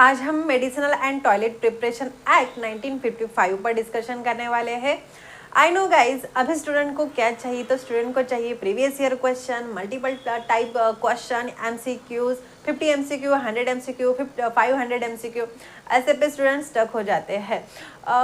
आज हम medicinal and toilet preparation act 1955 पर डिस्कशन करने वाले हैं। आई नो गाइज, अभी स्टूडेंट को क्या चाहिए, तो स्टूडेंट को चाहिए previous year question, multiple type question, MCQs, 50 MCQ, 100 MCQ, 500 MCQ, ऐसे पे स्टूडेंट स्टक हो जाते हैं।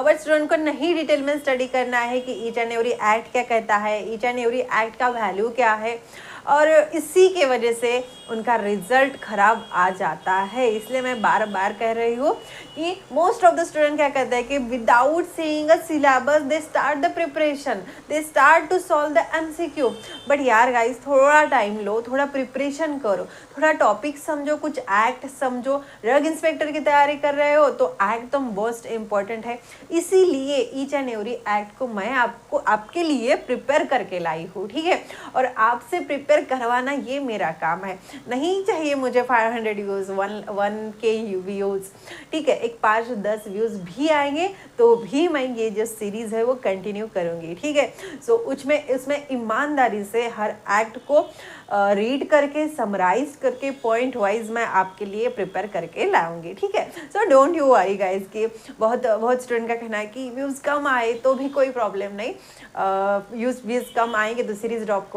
बट स्टूडेंट को नहीं डिटेल में स्टडी करना है कि ईच एंड एवरी एक्ट क्या कहता है, ईच एंड एवरी एक्ट का वैल्यू क्या है, और इसी के वजह से उनका रिजल्ट खराब आ जाता है। इसलिए मैं बार बार कह रही हूँ कि मोस्ट ऑफ द स्टूडेंट क्या कहते हैं कि without seeing a syllabus they start the preparation, they start to solve the MCQ. But यार गाइस, थोड़ा टाइम लो, थोड़ा प्रिपरेशन करो, थोड़ा टॉपिक समझो, कुछ एक्ट समझो। ड्रग इंस्पेक्टर की तैयारी कर रहे हो तो एक्ट तो मोस्ट इम्पॉर्टेंट है। इसीलिए ईच एंड एवरी एक्ट को मैं आपके लिए प्रिपेयर करके लाई हूँ, ठीक है। और आपसे प्रिपेयर करवाना ये मेरा काम है। नहीं चाहिए मुझे 500 व्यूज, 1K व्यूज, ठीक है। एक 5-10 व्यूज भी आएंगे तो भी मैं ये जो सीरीज है वो कंटिन्यू करूंगी, ठीक है। सो उसमें ईमानदारी से हर एक्ट को रीड करके, समराइज करके, पॉइंट वाइज मैं आपके लिए प्रिपेयर करके लाऊंगी, ठीक है। So don't you worry guys कि बहुत स्टूडेंट का कहना है कि व्यूज़ कम आए तो भी कोई प्रॉब्लम नहीं, व्यूज़ कम आएंगे तो सीरीज ड्रॉप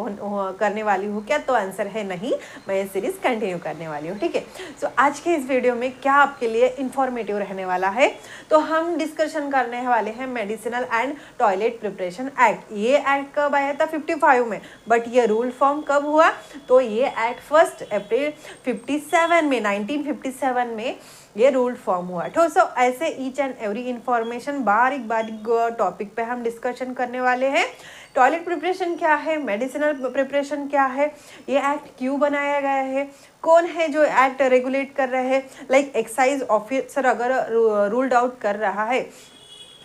करने वाली हूँ क्या, तो आंसर है नहीं, मैं ये सीरीज कंटिन्यू करने वाली हूँ, ठीक है। सो आज के इस वीडियो में क्या आपके लिए इंफॉर्मेटिव रहने वाला है, तो हम डिस्कशन करने वाले हैं medicinal and toilet preparation act. ये एक्ट कब आया था? 55 में। बट ये रूल फॉर्म कब हुआ? तो ये एक्ट 1 अप्रैल 57 में, 1957 में ये रूल फॉर्म हुआ। तो सो ऐसे ईच एंड एवरी इंफॉर्मेशन बारीक बारीक टॉपिक पे हम डिस्कशन करने वाले हैं। टॉयलेट प्रिपरेशन क्या है, मेडिसिनल प्रिपरेशन क्या है, ये एक्ट क्यों बनाया गया है, कौन है जो एक्ट रेगुलेट कर रहे हैं, लाइक एक्साइज ऑफिसर अगर रूल्ड आउट कर रहा है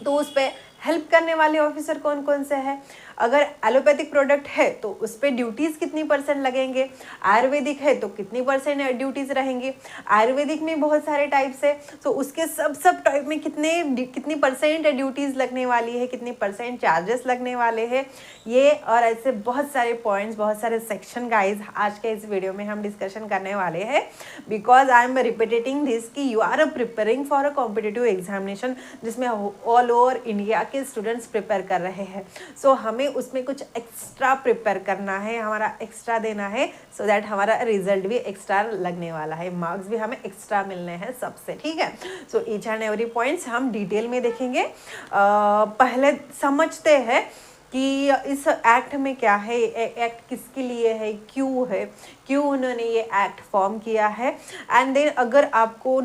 तो उस पर हेल्प करने वाले ऑफिसर कौन कौन से हैं, अगर एलोपैथिक प्रोडक्ट है तो उस पर ड्यूटीज़ कितनी % लगेंगे, आयुर्वेदिक है तो कितनी % ड्यूटीज़ रहेंगी, आयुर्वेदिक में बहुत सारे टाइप्स है तो उसके सब टाइप में कितनी % ड्यूटीज़ लगने वाली है, कितनी % चार्जेस लगने वाले हैं, ये और ऐसे बहुत सारे पॉइंट्स, बहुत सारे सेक्शन गाइज आज के इस वीडियो में हम डिस्कशन करने वाले हैं। Because I am repeating this कि you are preparing for a competitive examination जिसमें ऑल ओवर इंडिया के स्टूडेंट्स प्रिपेयर कर रहे हैं। सो हमें उसमें कुछ एक्स्ट्रा प्रिपेयर करना है, हमारा एक्स्ट्रा देना है, सो दैट हमारा रिजल्ट भी एक्स्ट्रा लगने वाला है, मार्क्स भी हमें एक्स्ट्रा मिलने हैं सबसे, ठीक है। सो ईच एंड एवरी पॉइंट्स हम डिटेल में देखेंगे। पहले समझते हैं कि इस एक्ट में क्या है, एक्ट किसके लिए है, क्यों उन्होंने ये एक्ट फॉर्म किया है। एंड देन अगर आपको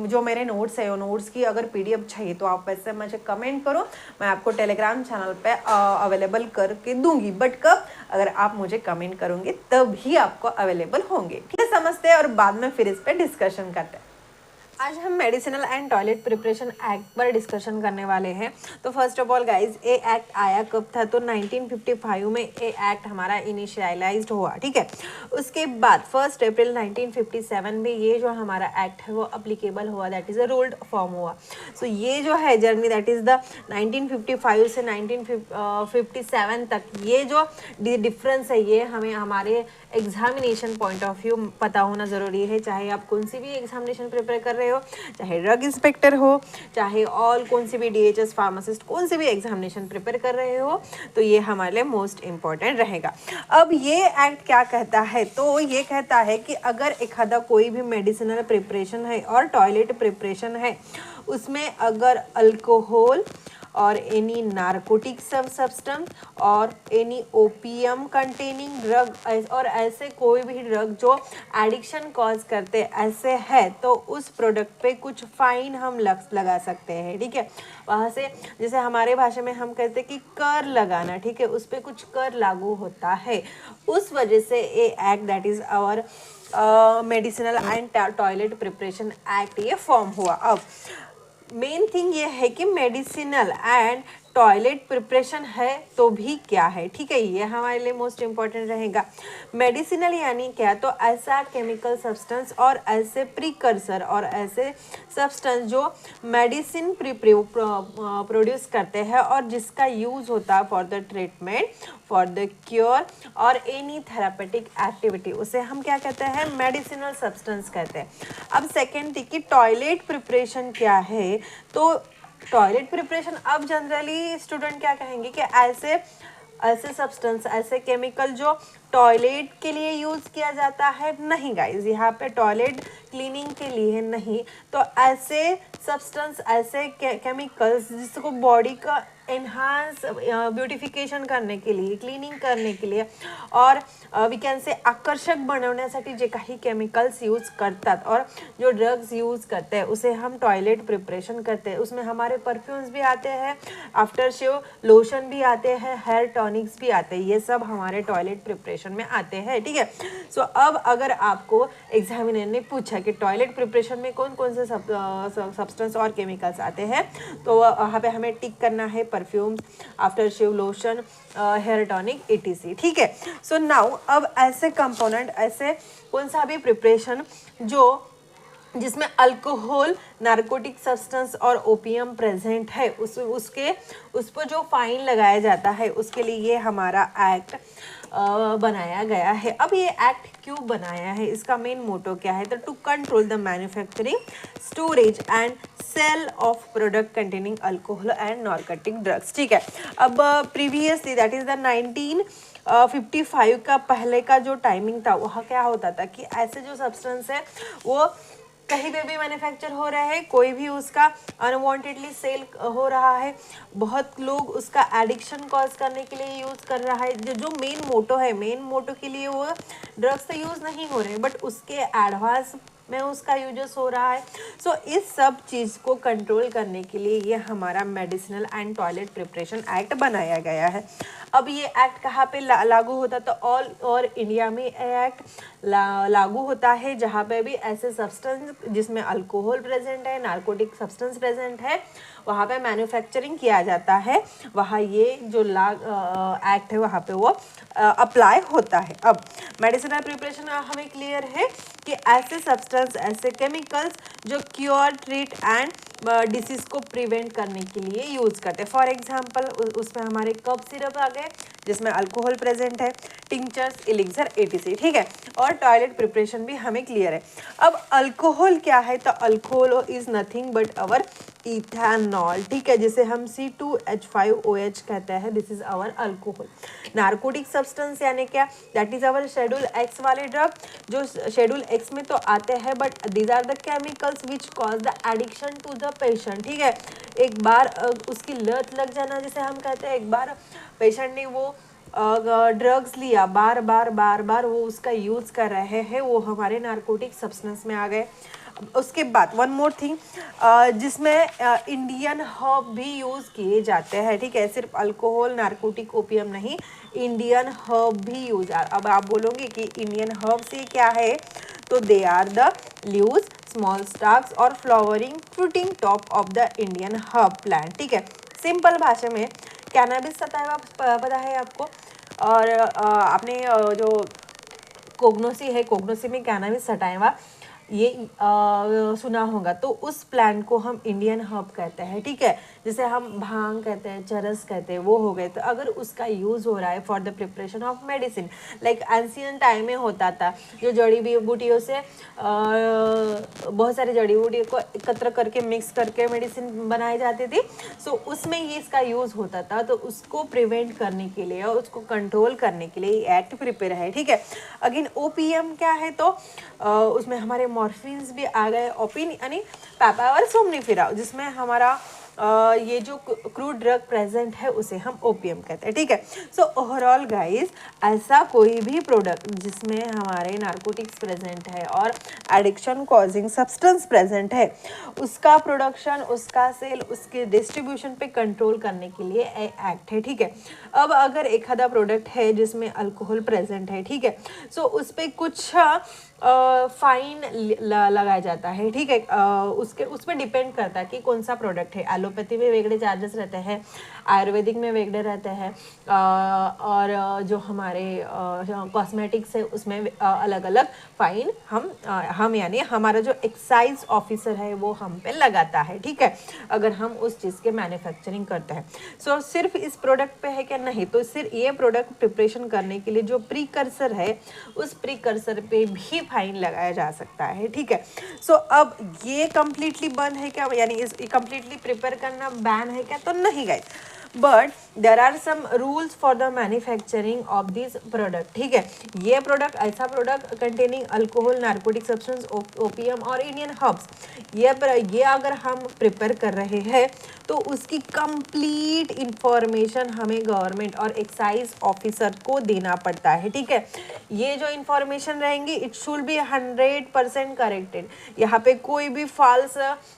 जो मेरे नोट्स है, नोट्स की अगर PDF चाहिए तो आप वैसे मुझे कमेंट करो, मैं आपको टेलीग्राम चैनल पे अवेलेबल करके दूंगी। बट कब? अगर आप मुझे कमेंट करोगे तभी आपको अवेलेबल होंगे, ठीक है। समझते हैं और बाद में फिर इस पर डिस्कशन करते हैं। आज हम medicinal and toilet preparation act पर डिस्कशन करने वाले हैं। तो फर्स्ट ऑफ ऑल गाइज, ये एक्ट आया कब था? तो 1955 में ये एक्ट हमारा इनिशियलाइज्ड हुआ, ठीक है। उसके बाद 1 अप्रैल 1957 में ये जो हमारा एक्ट है वो अप्लीकेबल हुआ, that is a ruled form हुआ। सो ये जो है जर्नी, दैट इज़ द 1955 से 1957 तक, ये जो डिफरेंस है ये हमें हमारे एग्जामिनेशन पॉइंट ऑफ व्यू पता होना ज़रूरी है। चाहे आप कौन सी भी एग्जामिनेशन प्रिपेयर कर रहे हो, चाहे ड्रग इंस्पेक्टर हो, चाहे और कौन सी भी DHS फार्मासिस्ट, कौन सी भी एग्जामिनेशन प्रिपेयर कर रहे हो, तो ये हमारे लिए मोस्ट इम्पॉर्टेंट रहेगा। अब ये एक्ट क्या कहता है? तो ये कहता है कि अगर एक आधा कोई भी मेडिसिनल प्रिपरेशन है और टॉयलेट प्रिपरेशन है, उसमें अगर अल्कोहल और एनी नार्कोटिक सब्सटेंस और एनी ओपियम कंटेनिंग ड्रग और ऐसे कोई भी ड्रग जो एडिक्शन कॉज करते ऐसे है, तो उस प्रोडक्ट पे कुछ फाइन हम लगा सकते हैं, ठीक है। वहाँ से जैसे हमारे भाषा में हम कहते हैं कि कर लगाना, ठीक है, उस पर कुछ कर लागू होता है। उस वजह से ये act, that is our medicinal and toilet preparation act, ये फॉर्म हुआ। अब मेन थिंग ये है कि मेडिसिनल एंड टॉयलेट प्रिपरेशन है तो भी क्या है, ठीक है, ये हमारे लिए मोस्ट इम्पॉर्टेंट रहेगा। मेडिसिनल यानी क्या, तो ऐसा केमिकल सब्सटेंस और ऐसे प्रीकर्सर और ऐसे सब्सटेंस जो मेडिसिन प्रोड्यूस करते हैं और जिसका यूज होता है for the treatment, for the cure और एनी थेरापेटिक एक्टिविटी, उसे हम क्या कहते हैं, मेडिसिनल सब्सटेंस कहते हैं। अब सेकेंड थी कि टॉयलेट प्रिपरेशन क्या है, तो टॉयलेट प्रिपरेशन अब जनरली स्टूडेंट क्या कहेंगे कि ऐसे ऐसे सब्सटेंस, ऐसे केमिकल जो टॉयलेट के लिए यूज़ किया जाता है, नहीं गाइज, यहाँ पे टॉयलेट क्लीनिंग के लिए नहीं, तो ऐसे सब्सटेंस, ऐसे केमिकल्स जिसको बॉडी का एनहांस ब्युटिफिकेशन करने के लिए, क्लीनिंग करने के लिए और वी कॅन से आकर्षक बनवण्यासाठी जे काही केमिकल्स यूज करतात और जो ड्रग्स यूज करते हैं उसे हम टॉयलेट प्रिपरेशन करते हैं। उसमें हमारे परफ्यूम्स भी आते हैं, आफ्टर शेव लोशन भी आते हैं, हेयर टॉनिक्स भी आते हैं, ये सब हमारे टॉयलेट प्रिपरेशन में आते हैं, ठीक है। सो अब अगर आपको एग्जामिनर ने पूछा कि टॉयलेट प्रिपरेशन में कौन कौन से सब्सटेंस और केमिकल्स आते हैं, तो वहाँ पे हमें टिक करना है perfumes, after shave lotion, hair tonic etc, ठीक है। सो नाउ अब ऐसे कंपोनेंट, ऐसे कौन सा भी प्रिपरेशन जो जिसमें अल्कोहल, नार्कोटिक सब्सटेंस और ओपियम प्रेजेंट है, उस पर जो फाइन लगाया जाता है, उसके लिए ये हमारा एक्ट बनाया गया है। अब ये एक्ट क्यों बनाया है, इसका मेन मोटो क्या है, तो to control the manufacturing, storage and sale of product containing alcohol and narcotic drugs, ठीक है। अब प्रीवियसली दैट इज द 1955 का पहले का जो टाइमिंग था, वह क्या होता था कि ऐसे जो सब्सटेंस है वो कहीं पे भी मैन्युफैक्चर हो रहा है, कोई भी उसका अनवांटेडली सेल हो रहा है, बहुत लोग उसका एडिक्शन कॉज करने के लिए यूज़ कर रहा है। जो मेन मोटो है, मेन मोटो के लिए वो ड्रग्स तो यूज़ नहीं हो रहे, बट उसके एडवांस में उसका यूजेस हो रहा है। सो इस सब चीज़ को कंट्रोल करने के लिए ये हमारा medicinal and toilet preparation act बनाया गया है। अब ये एक्ट कहाँ पे लागू होता, तो ऑल ओवर इंडिया में एक्ट लागू होता है जहाँ पे भी ऐसे सब्सटेंस जिसमें अल्कोहल प्रेजेंट है, नार्कोटिक सब्सटेंस प्रेजेंट है, वहाँ पे मैन्युफैक्चरिंग किया जाता है, वहाँ ये जो एक्ट है वहाँ पे वो अप्लाई होता है। अब मेडिसिनल प्रिपरेशन हमें क्लियर है कि ऐसे सब्सटेंस, ऐसे केमिकल्स जो क्योर, ट्रीट एंड डिसीज़ को प्रिवेंट करने के लिए यूज़ करते हैं। फॉर एग्जांपल उसमें हमारे कफ सिरप आ गए जिसमें अल्कोहल प्रेजेंट है, टिंचर्स, एलिक्सर etc, ठीक है। और टॉयलेट प्रिपरेशन भी हमें क्लियर है। अब अल्कोहल क्या है, तो alcohol is nothing but our ethanol, ठीक है, जिसे हम C2H5OH कहते हैं, this is our alcohol. Narcotic substance यानी क्या, that is our schedule X वाले ड्रग, जो शेड्यूल एक्स में तो आते हैं, but these are the chemicals which cause the addiction to the patient, ठीक है। एक बार उसकी लत लग जाना, जिसे हम कहते हैं, एक बार पेशेंट ने वो ड्रग्स लिया, बार बार वो उसका यूज़ कर रहे हैं, वो हमारे नार्कोटिक सब्सटेंस में आ गए। उसके बाद वन मोर थिंग, जिसमें इंडियन हर्ब भी यूज़ किए जाते हैं, ठीक है, सिर्फ अल्कोहल, नार्कोटिक, ओपियम नहीं, इंडियन हर्ब भी यूज। अब आप बोलोगे कि इंडियन हर्ब से क्या है, तो they are the leaves, small stalks और flowering fruiting top of the Indian herb plant, ठीक है। सिंपल भाषा में कैनाबिस सटाइवा पता है आपको, और आपने जो कोग्नोसी है, कोग्नोसी में कैनाबिस सटाइवा ये सुना होगा, तो उस प्लांट को हम इंडियन हर्ब कहते हैं, ठीक है। जैसे हम भांग कहते हैं, चरस कहते हैं, वो हो गए। तो अगर उसका यूज़ हो रहा है for the preparation of medicine, like ancient time में होता था, जो जड़ी बूटियों से बहुत सारी जड़ी बूटियों को एकत्र करके मिक्स करके मेडिसिन बनाई जाती थी, सो उसमें ये इसका यूज़ होता था। तो उसको प्रिवेंट करने के लिए और उसको कंट्रोल करने के लिए एक्ट प्रिपेयर है, ठीक है। अगेन ओपीएम क्या है, तो उसमें हमारे मॉर्फिन्स भी आ गए, ओपिन यानी पैपावर सोमनिफेरा, जिसमें हमारा ये जो क्रूड ड्रग प्रेजेंट है उसे हम ओपीएम कहते हैं, ठीक है। सो ओवरऑल गाइस, ऐसा कोई भी प्रोडक्ट जिसमें हमारे नार्कोटिक्स प्रेजेंट है और एडिक्शन कॉजिंग सब्सटेंस प्रेजेंट है, उसका प्रोडक्शन, उसका सेल, उसके डिस्ट्रीब्यूशन पे कंट्रोल करने के लिए एक्ट है, ठीक है। अब अगर एक आधा प्रोडक्ट है जिसमें अल्कोहल प्रेजेंट है, ठीक है, सो उस पर कुछ फाइन लगाया जाता है, ठीक है। उसके उस पर डिपेंड करता है कि कौन सा प्रोडक्ट है। एलोपैथी में वेगड़े चार्जेस रहते हैं, आयुर्वेदिक में वेगड़े रहते हैं, और जो हमारे कॉस्मेटिक्स है उसमें अलग अलग फाइन हम यानी हमारा जो एक्साइज ऑफिसर है वो हम पे लगाता है, ठीक है, अगर हम उस चीज़ के मैन्युफैक्चरिंग करते हैं। सो सिर्फ इस प्रोडक्ट पे है क्या? नहीं, तो सिर्फ ये प्रोडक्ट प्रिपरेशन करने के लिए जो प्रीकर्सर है उस प्रीकर्सर पे भी फाइन लगाया जा सकता है, ठीक है। सो अब ये कंप्लीटली बंद है क्या, यानी इस कंप्लीटली प्रिपेयर करना बैन है क्या? तो नहीं guys, but there are some rules for the manufacturing of this product, ठीक है। ये प्रोडक्ट ऐसा product containing alcohol, narcotic substance, opium और इंडियन हर्ब्स, ये अगर हम प्रिपेयर कर रहे हैं तो उसकी कंप्लीट इंफॉर्मेशन हमें गवर्नमेंट और एक्साइज ऑफिसर को देना पड़ता है, ठीक है। ये जो इंफॉर्मेशन रहेंगी इट शुड बी 100% करेक्टेड, यहाँ पे कोई भी फॉल्स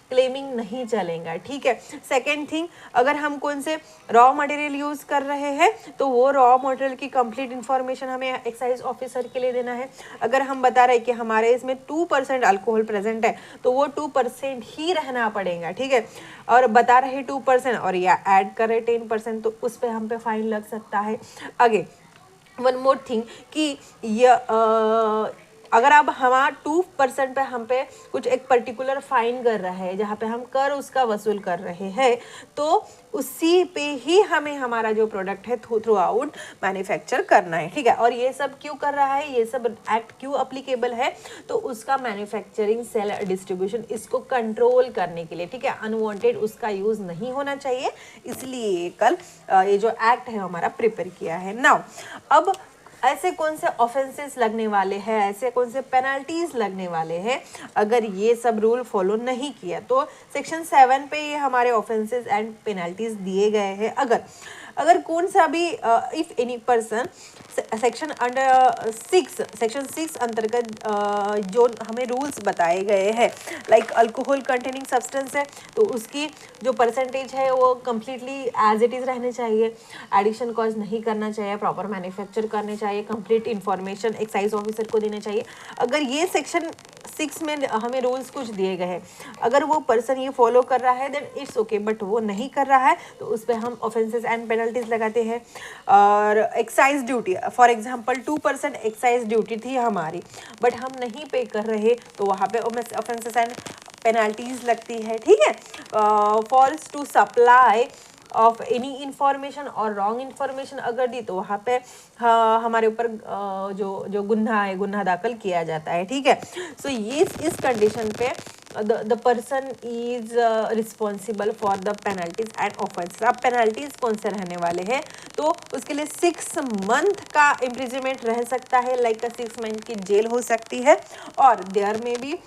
क्लेमिंग नहीं चलेगा, ठीक है। सेकेंड थिंग, अगर हम कौन से रॉ मटेरियल यूज कर रहे हैं तो वो रॉ मटेरियल की कंप्लीट इंफॉर्मेशन हमें एक्साइज ऑफिसर के लिए देना है। अगर हम बता रहे हैं कि हमारे इसमें 2% अल्कोहल प्रेजेंट है तो वो 2% ही रहना पड़ेगा, ठीक है। और बता रहे 2% और या ऐड कर रहे 10% तो उस पर हम पे फाइन लग सकता है। आगे वन मोर थिंग कि ये अगर अब हमारा 2% पे हम पे कुछ एक पर्टिकुलर फाइन कर रहा है जहाँ पे हम कर उसका वसूल कर रहे हैं तो उसी पे ही हमें हमारा जो प्रोडक्ट है थ्रू आउट मैन्युफैक्चर करना है, ठीक है। और ये सब क्यों कर रहा है, ये सब एक्ट क्यों अप्लीकेबल है, तो उसका मैन्युफैक्चरिंग सेल डिस्ट्रीब्यूशन इसको कंट्रोल करने के लिए, ठीक है। अनवांटेड उसका यूज नहीं होना चाहिए, इसलिए कल ये जो एक्ट है हमारा प्रिपेयर किया है। नाउ अब ऐसे कौन से ऑफेंसेस लगने वाले हैं, ऐसे कौन से पेनल्टीज लगने वाले हैं अगर ये सब रूल फॉलो नहीं किया, तो सेक्शन 7 पे ये हमारे ऑफेंसेस एंड पेनल्टीज दिए गए हैं। अगर कौन सा भी if any person section under 6 अंतर्गत जो हमें रूल्स बताए गए हैं, लाइक अल्कोहल कंटेनिंग सब्सटेंस है तो उसकी जो परसेंटेज है वो कम्प्लीटली एज इट इज़ रहने चाहिए, एडिशन कॉज नहीं करना चाहिए, प्रॉपर मैन्युफैक्चर करने चाहिए, कंप्लीट इन्फॉर्मेशन एक्साइज ऑफिसर को देना चाहिए। अगर ये सेक्शन 6 में हमें रूल्स कुछ दिए गए हैं, अगर वो पर्सन ये फॉलो कर रहा है देन इट्स ओके, बट वो नहीं कर रहा है तो उस पर हम ऑफेंसेस एंड पेनल्टीज लगाते हैं। और excise duty, for example 2% excise duty थी हमारी बट हम नहीं पे कर रहे तो वहाँ पे ऑफेंसेस एंड पेनल्टीज लगती है, ठीक है। False to supply of any information और रॉन्ग इन्फॉर्मेशन अगर दी तो वहाँ पे हमारे ऊपर जो गुन्हा दाखिल किया जाता है, ठीक है। सो ये इस कंडीशन पे the person is responsible for the penalties and offenses। अब पेनल्टीज कौन से रहने वाले हैं तो उसके लिए 6 मंथ का इम्प्रिजनमेंट रह सकता है, लाइक 6 मंथ की जेल हो सकती है, और देयर में भी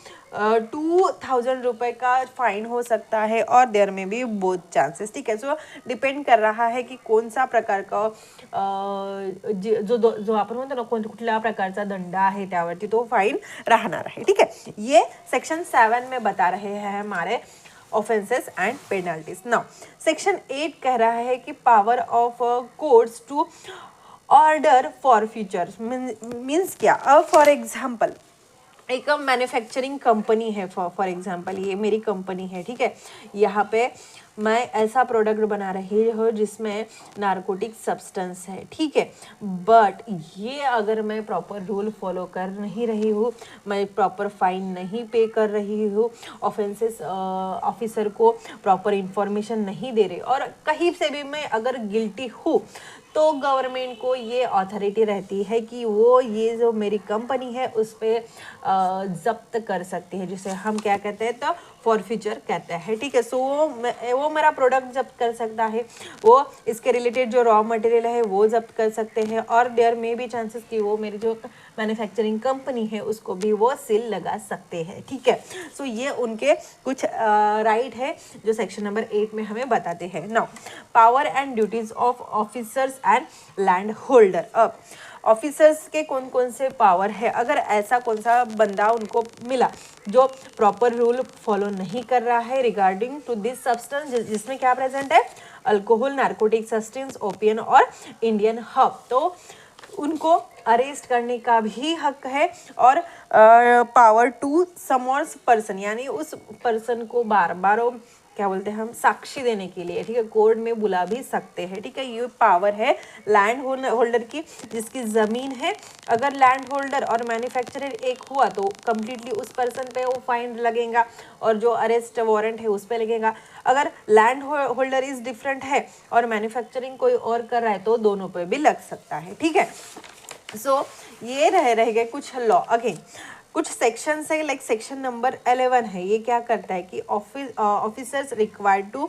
2000 रुपये का फाइन हो सकता है, और देयर में भी बोथ चांसेस, ठीक है। सो डिपेंड कर रहा है की कोण सा प्रकार का जो आपण म्हणतो ना कुठल्या प्रकारचा दंड आहे त्यावरती तो फाइन राहणार आहे, ठीक है। ये सेक्शन 7 में बता रहे हैं हमारे offences and penalties. Now section 8 कह रहा है कि power of courts to order for future means क्या। अब फॉर एग्जाम्पल एक मैन्युफैक्चरिंग कंपनी है, फॉर एग्जांपल ये मेरी कंपनी है, ठीक है। यहाँ पे मैं ऐसा प्रोडक्ट बना रही हूँ जिसमें नारकोटिक सब्सटेंस है, ठीक है, बट ये अगर मैं प्रॉपर रूल फॉलो कर नहीं रही हूँ, मैं प्रॉपर फाइन नहीं पे कर रही हूँ, ऑफेंसेस ऑफिसर को प्रॉपर इंफॉर्मेशन नहीं दे रही और कहीं से भी मैं अगर गिल्टी हूँ तो गवर्नमेंट को ये अथॉरिटी रहती है कि वो ये जो मेरी कंपनी है उस पर जब्त कर सकती है, जिसे हम क्या कहते हैं तो फॉरफीचर कहते हैं, ठीक है। सो वो मेरा प्रोडक्ट जब्त कर सकता है, वो इसके रिलेटेड जो रॉ मटेरियल है वो जब्त कर सकते हैं, और देयर में भी चांसेस कि वो मेरी जो मैन्युफैक्चरिंग कंपनी है उसको भी वो सील लगा सकते हैं, ठीक है। सो ये उनके कुछ राइट है जो सेक्शन नंबर 8 में हमें बताते हैं। Now power and duties of officers and land holder. अब ऑफिसर्स के कौन कौन से पावर है, अगर ऐसा कौन सा बंदा उनको मिला जो प्रॉपर रूल फॉलो नहीं कर रहा है रिगार्डिंग टू दिस सब्सटेंस, जिसमें क्या प्रेजेंट है अल्कोहल, नार्कोटिक सब्सटेंस, ओपियम और इंडियन हर्ब, तो उनको अरेस्ट करने का भी हक है, और पावर टू समर्स पर्सन, यानी उस पर्सन को बार बार क्या बोलते हैं हम, साक्षी देने के लिए, ठीक है, कोर्ट में बुला भी सकते हैं, ठीक है। ये पावर है लैंड होल्डर की, जिसकी ज़मीन है। अगर लैंड होल्डर और मैन्युफैक्चरर एक हुआ तो कम्प्लीटली उस पर्सन पे वो फाइन लगेगा, और जो अरेस्ट वारंट है उस पे लगेगा। अगर लैंड होल्डर इज डिफरेंट है और मैन्युफैक्चरिंग कोई और कर रहा है तो दोनों पे भी लग सकता है, ठीक है। सो ये रह गए कुछ लॉ। अगेन कुछ सेक्शंस है, लाइक सेक्शन नंबर 11 है, ये क्या करता है कि officers required to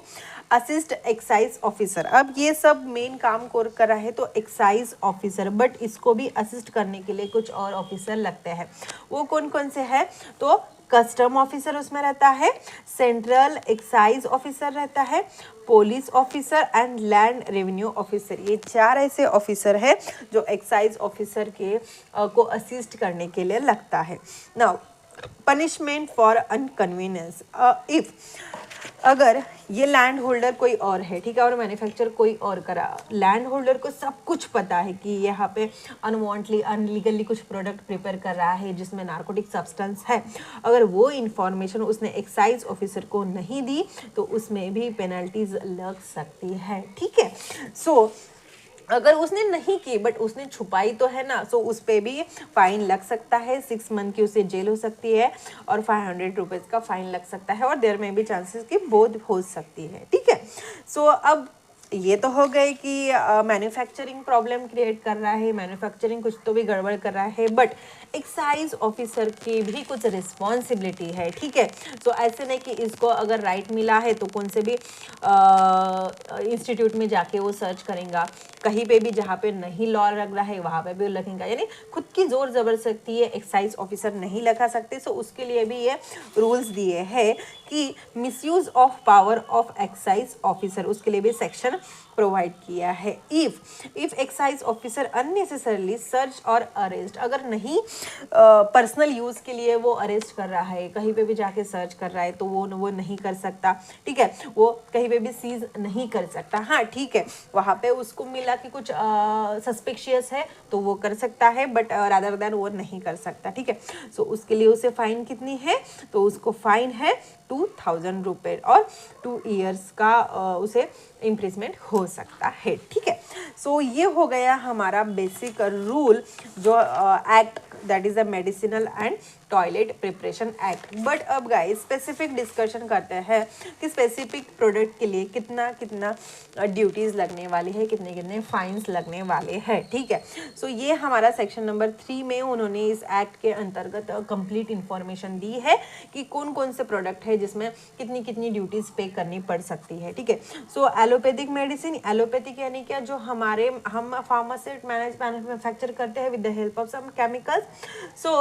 assist excise officer. अब ये सब मेन काम कर रहा है तो एक्साइज ऑफिसर, बट इसको भी असिस्ट करने के लिए कुछ और ऑफिसर लगते हैं। वो कौन कौन से हैं, तो कस्टम ऑफिसर उसमें रहता है, सेंट्रल एक्साइज ऑफिसर रहता है, police officer and land revenue officer. ये 4 ऐसे ऑफिसर है जो एक्साइज ऑफिसर के को असिस्ट करने के लिए लगता है। नाउ पनिशमेंट फॉर अनकन्वीनियंस, इफ अगर ये लैंड होल्डर कोई और है, ठीक है, और मैन्युफैक्चर कोई और करा, लैंड होल्डर को सब कुछ पता है कि यहाँ पे अनवांटली अनलीगली कुछ प्रोडक्ट प्रिपेयर कर रहा है जिसमें नार्कोटिक सब्सटेंस है, अगर वो इंफॉर्मेशन उसने एक्साइज ऑफिसर को नहीं दी तो उसमें भी पेनल्टीज लग सकती है, ठीक है। सो अगर उसने नहीं की बट उसने छुपाई तो है ना, सो उस पर भी फाइन लग सकता है, 6 मंथ की उसे जेल हो सकती है और 500 रुपीज़ का फाइन लग सकता है, और देयर में भी चांसेस की बोध हो सकती है, ठीक है। सो अब ये तो हो गए कि मैन्युफैक्चरिंग प्रॉब्लम क्रिएट कर रहा है, मैन्युफैक्चरिंग कुछ तो भी गड़बड़ कर रहा है, बट एक्साइज ऑफिसर की भी कुछ रिस्पॉन्सिबिलिटी है, ठीक है। तो ऐसे नहीं कि इसको अगर राइट मिला है तो कौन से भी इंस्टीट्यूट में जाके वो सर्च करेगा, कहीं पे भी जहाँ पे नहीं लॉ लग रहा है वहाँ पे भी लगेगा, यानी खुद की जोर जबरदस्ती है एक्साइज ऑफिसर नहीं लगा सकते। सो उसके लिए भी ये रूल्स दिए हैं कि misuse of power of excise officer, उसके लिए भी सेक्शन प्रोवाइड किया है। If excise officer unnecessarily search और अरेस्ट, अगर नहीं पर्सनल यूज के लिए वो अरेस्ट कर रहा है, कहीं पे भी जाके सर्च कर रहा है तो वो नहीं कर सकता, ठीक है, वो कहीं पे भी सीज नहीं कर सकता। हाँ ठीक है, वहाँ पे उसको मिला कि कुछ सस्पिशियस है तो वो कर सकता है, बट रादर देन वो नहीं कर सकता, ठीक है। सो उसके लिए उसे फाइन कितनी है, तो उसको फाइन है 2000 रुपये और 2 ईयर्स का उसे इम्प्रिजमेंट हो सकता है, ठीक है। सो ये हो गया हमारा बेसिक रूल जो act, that is the medicinal and toilet preparation act. But अब गाइस स्पेसिफिक डिस्कशन करते हैं कि स्पेसिफिक प्रोडक्ट के लिए कितना कितना ड्यूटीज लगने वाली है, कितने कितने फाइन्स लगने वाले हैं, ठीक है। सो ये हमारा सेक्शन नंबर 3 में उन्होंने इस एक्ट के अंतर्गत कंप्लीट इंफॉर्मेशन दी है कि कौन कौन से प्रोडक्ट है जिसमें कितनी कितनी ड्यूटीज पे करनी पड़ सकती है, ठीक है। सो एलोपैथिक मेडिसिन, एलोपैथिक यानी क्या, जो हम फार्मासिस्ट मैन्युफैक्चर करते हैं with the help of some chemicals. So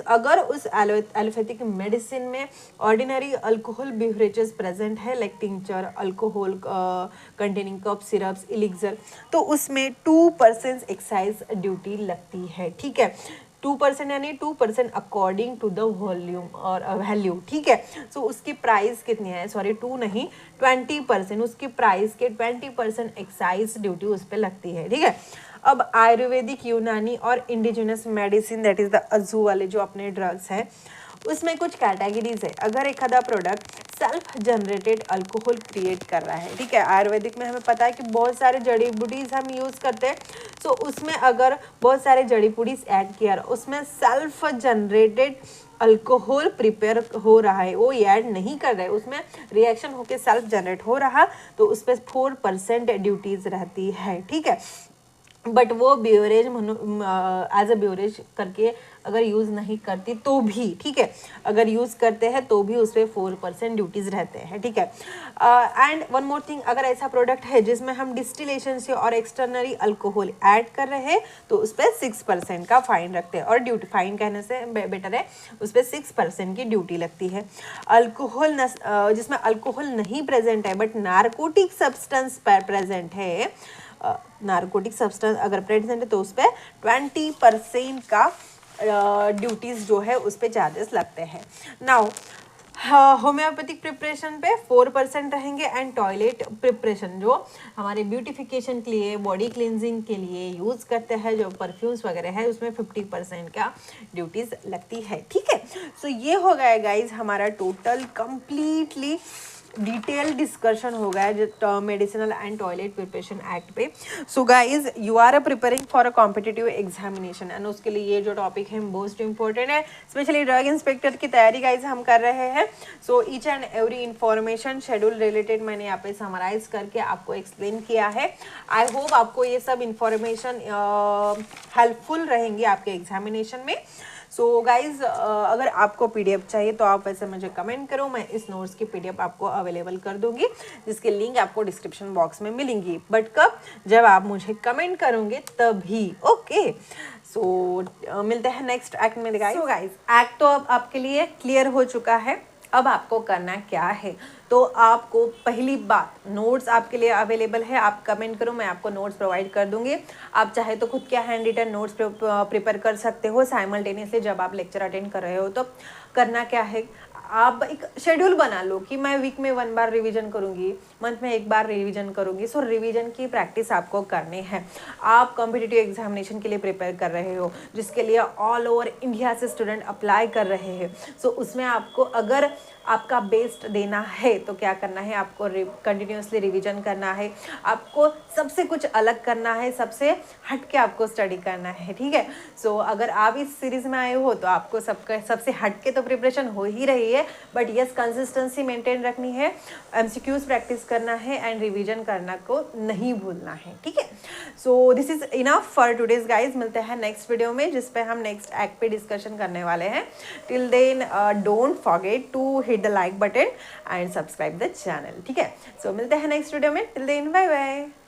अगर उस एलोपैथिक मेडिसिन में ऑर्डिनरी अल्कोहल बेवरेजेस प्रेजेंट है, like tincture, alcohol containing cough syrups, elixir, तो उसमें 2% एक्साइज ड्यूटी लगती है, ठीक है। 2% यानी 2% अकॉर्डिंग टू द वॉल्यूम और वैल्यू, ठीक है। सो उसकी प्राइस कितनी है, सॉरी 2 नहीं 20%, उसकी प्राइस के 20% एक्साइज ड्यूटी उस पर लगती है, ठीक है। अब आयुर्वेदिक, यूनानी और indigenous medicine, that is the अजू वाले जो अपने ड्रग्स हैं, उसमें कुछ कैटेगरीज है। अगर एक आधा product self generated alcohol create कर रहा है, ठीक है, आयुर्वेदिक में हमें पता है कि बहुत सारे जड़ी बूटीज हम यूज़ करते हैं, सो उसमें अगर बहुत सारे जड़ी बूटीज ऐड किया, उसमें सेल्फ जनरेटेड अल्कोहल प्रिपेयर हो रहा है, वो ऐड नहीं कर रहे, उसमें रिएक्शन होकर सेल्फ जनरेट हो रहा, तो उस पर 4% ड्यूटीज रहती है, ठीक है। बट वो ब्योरेज एज अ ब्योरेज करके अगर यूज़ नहीं करती तो भी, ठीक है, अगर यूज़ करते हैं तो भी उस पर 4% ड्यूटीज़ रहते हैं, ठीक है। एंड वन मोर थिंग, अगर ऐसा प्रोडक्ट है जिसमें हम डिस्टिलेशन से और एक्सटर्नरी अल्कोहल ऐड कर रहे हैं तो उस पर 6% का फाइन रखते हैं, और ड्यूटी फाइन कहने से बेटर है, उस पर 6% की ड्यूटी लगती है। अल्कोहल जिसमें अल्कोहल नहीं प्रेजेंट है बट नार्कोटिक सब्सटेंस प्रेजेंट है, नार्कोटिक सब्सटेंस अगर प्रेजेंट है तो उस पर 20% का ड्यूटीज जो है उस पर चार्जेस लगते हैं। नाउ होम्योपैथिक प्रिपरेशन पे 4% रहेंगे एंड टॉयलेट प्रिपरेशन जो हमारे ब्यूटिफिकेशन के लिए, बॉडी क्लिनजिंग के लिए यूज़ करते हैं, जो परफ्यूम्स वगैरह है, उसमें 50% का ड्यूटीज़ लगती है, ठीक है। सो ये हो गया गाइज हमारा टोटल कंप्लीटली डिटेल डिस्कशन हो गया जो medicinal and toilet preparation act पे। So guys you are preparing for a competitive examination and उसके लिए ये जो टॉपिक है मोस्ट इंपॉर्टेंट है, स्पेशली ड्रग इंस्पेक्टर की तैयारी गाइज हम कर रहे हैं। So each and every information schedule related मैंने यहाँ पे समराइज करके आपको एक्सप्लेन किया है। आई होप आपको ये सब इंफॉर्मेशन हेल्पफुल रहेंगी आपके एग्जामिनेशन में। सो गाइज अगर आपको पीडीएफ चाहिए तो आप वैसे मुझे कमेंट करो, मैं इस नोट्स की पीडीएफ आपको अवेलेबल कर दूंगी, जिसके लिंक आपको डिस्क्रिप्शन बॉक्स में मिलेंगी। बट कब? जब आप मुझे कमेंट करोगे तभी, ओके। सो मिलते हैं नेक्स्ट एक्ट में गाइज। सो गाइज एक्ट तो अब आपके लिए क्लियर हो चुका है। अब आपको करना क्या है, तो आपको पहली बात, नोट्स आपके लिए अवेलेबल है, आप कमेंट करो, मैं आपको नोट्स प्रोवाइड कर दूंगी। आप चाहे तो खुद के हैंड रिटन नोट्स प्रिपेयर कर सकते हो साइमल्टेनियसली जब आप लेक्चर अटेंड कर रहे हो। तो करना क्या है, आप एक शेड्यूल बना लो कि मैं वीक में 1 बार रिवीजन करूंगी, मंथ में 1 बार रिवीजन करूंगी। सो रिवीजन की प्रैक्टिस आपको करनी है। आप कॉम्पिटिटिव एग्जामिनेशन के लिए प्रिपेयर कर रहे हो, जिसके लिए ऑल ओवर इंडिया से स्टूडेंट अप्लाई कर रहे हैं। सो उसमें आपको अगर आपका बेस्ट देना है तो क्या करना है, आपको कंटिन्यूसली रिवीजन करना है, आपको सबसे कुछ अलग करना है, सबसे हट के आपको स्टडी करना है, ठीक है। सो अगर आप इस सीरीज में आए हो तो आपको सबसे हट के तो प्रिपरेशन हो ही रही है, बट यस कंसिस्टेंसी मेंटेन रखनी है, एमसीक्यूज प्रैक्टिस करना है एंड रिवीजन करना को नहीं भूलना है, ठीक है। So this is enough for today's guys. मिलते हैं नेक्स्ट वीडियो में जिसपे हम नेक्स्ट एक्ट पे डिस्कशन करने वाले हैं। Till then don't forget to hit the like button and subscribe the channel, ठीक है। सो मिलते हैं नेक्स्ट वीडियो में। Till then bye bye.